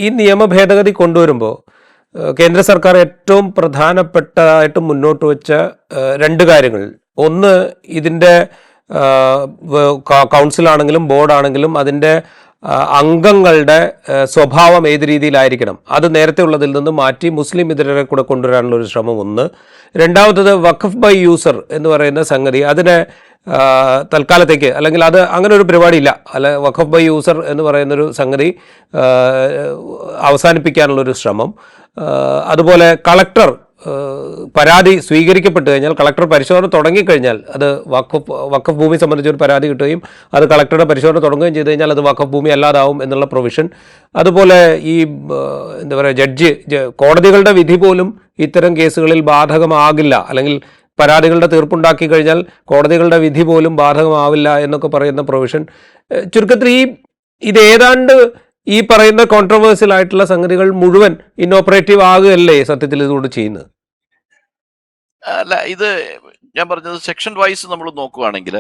ഈ നിയമ ഭേദഗതി കൊണ്ടുവരുമ്പോൾ കേന്ദ്ര സർക്കാർ ഏറ്റവും പ്രധാനപ്പെട്ടതായിട്ട് മുന്നോട്ട് വെച്ച രണ്ട് കാര്യങ്ങൾ, ഒന്ന് ഇതിൻ്റെ കൗൺസിലാണെങ്കിലും ബോർഡാണെങ്കിലും അതിൻ്റെ അംഗങ്ങളുടെ സ്വഭാവം ഏത് രീതിയിലായിരിക്കണം, അത് നേരത്തെ ഉള്ളതിൽ നിന്ന് മാറ്റി മുസ്ലിം ഇതരരെ കൂടെ കൊണ്ടുവരാനുള്ള ഒരു ശ്രമം ഒന്ന്. രണ്ടാമത്തത് വഖഫ് ബൈ യൂസർ എന്ന് പറയുന്ന സംഗതി, അതിനെ തൽക്കാലത്തേക്ക്, അല്ലെങ്കിൽ അത് അങ്ങനെ ഒരു പരിപാടിയില്ല, വഖഫ് ബൈ യൂസർ എന്ന് പറയുന്നൊരു സംഗതി അവസാനിപ്പിക്കാനുള്ളൊരു ശ്രമം. അതുപോലെ കളക്ടർ പരാതി സ്വീകരിക്കപ്പെട്ട് കഴിഞ്ഞാൽ, കളക്ടർ പരിശോധന തുടങ്ങിക്കഴിഞ്ഞാൽ, അത് വഖഫ് ഭൂമി സംബന്ധിച്ചൊരു പരാതി കിട്ടുകയും അത് കളക്ടറുടെ പരിശോധന തുടങ്ങുകയും ചെയ്ത് കഴിഞ്ഞാൽ അത് വഖഫ് ഭൂമി അല്ലാതാവും എന്നുള്ള പ്രൊവിഷൻ. അതുപോലെ ഈ എന്താ പറയുക, കോടതികളുടെ വിധി പോലും ഇത്തരം കേസുകളിൽ ബാധകമാകില്ല, അല്ലെങ്കിൽ പരാതികളുടെ തീർപ്പുണ്ടാക്കി കഴിഞ്ഞാൽ കോടതികളുടെ വിധി പോലും ബാധകമാവില്ല എന്നൊക്കെ പറയുന്ന പ്രൊവിഷൻ. ചുരുക്കത്തിൽ ഇത് ഏതാണ്ട് ഈ പറയുന്ന കോൺട്രവേഴ്സ്യൽ ആയിട്ടുള്ള സംഗതികൾ മുഴുവൻ ഇന്നോപ്പറേറ്റീവ് ആകുകയല്ലേ സത്യത്തിൽ ഇതുകൊണ്ട് ചെയ്യുന്നത്? അല്ല, ഇത് ഞാൻ പറഞ്ഞത് സെക്ഷൻ വൈസ് നമ്മൾ നോക്കുകയാണെങ്കിൽ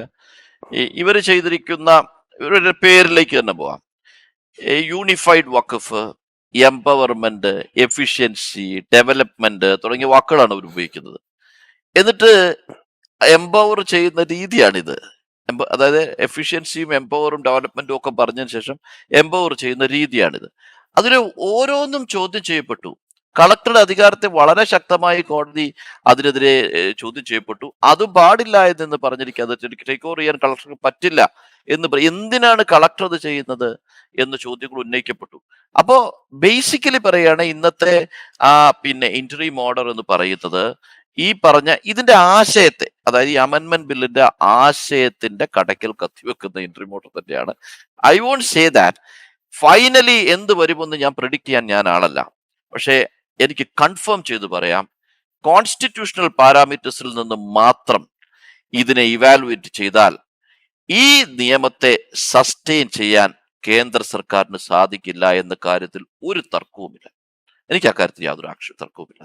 ഇവർ ചെയ്തിരിക്കുന്ന ഇവരുടെ പേരിലേക്ക് തന്നെ പോവാം. യൂണിഫൈഡ് വഖഫ്, എംപവർമെന്റ്, എഫിഷ്യൻസി, ഡെവലപ്മെന്റ് തുടങ്ങിയ വാക്കുകളാണ് അവർ ഉപയോഗിക്കുന്നത്. എന്നിട്ട് എംപവർ ചെയ്യുന്ന രീതിയാണിത്. അതായത് എഫിഷ്യൻസിയും എംപവറും ഡെവലപ്മെന്റും ഒക്കെ പറഞ്ഞതിന് ശേഷം എംപവർ ചെയ്യുന്ന രീതിയാണിത്. അതിന് ഓരോന്നും ചോദ്യം ചെയ്യപ്പെട്ടു. കളക്ടറുടെ അധികാരത്തെ വളരെ ശക്തമായി കോടതി അതിനെതിരെ ചോദ്യം ചെയ്യപ്പെട്ടു. അതും പാടില്ല എന്ന് പറഞ്ഞിരിക്കുക, ടേക്ക് ഓവർ ചെയ്യാൻ കളക്ടർക്ക് പറ്റില്ല എന്ന് എന്തിനാണ് കളക്ടർ അത് ചെയ്യുന്നത് എന്ന് ചോദ്യങ്ങൾ ഉന്നയിക്കപ്പെട്ടു. അപ്പോ ബേസിക്കലി പറയുകയാണ് ഇന്നത്തെ ഇന്ററിം ഓർഡർ എന്ന് പറയുന്നത് ഈ പറഞ്ഞ ഇതിന്റെ ആശയത്തെ, അതായത് ഈ അമെൻമെന്റ് ബില്ലിന്റെ ആശയത്തിന്റെ കടയ്ക്കൽ കത്തിവെക്കുന്ന ഇന്ററിം ഓർഡർ തന്നെയാണ്. I won't say that finally എന്ത് വരുമെന്ന് ഞാൻ പ്രെഡിക്റ്റ് ചെയ്യാൻ ഞാൻ ആളല്ല. പക്ഷേ എനിക്ക് കൺഫേം ചെയ്ത് പറയാം, കോൺസ്റ്റിറ്റ്യൂഷണൽ പാരാമീറ്റേഴ്സിൽ നിന്ന് മാത്രം ഇതിനെ ഇവാലുവേറ്റ് ചെയ്താൽ ഈ നിയമത്തെ സസ്റ്റെയിൻ ചെയ്യാൻ കേന്ദ്ര സർക്കാരിന് സാധിക്കില്ല എന്ന കാര്യത്തിൽ ഒരു തർക്കവുമില്ല. എനിക്ക് അക്കാര്യത്തിൽ യാതൊരു തർക്കവുമില്ല.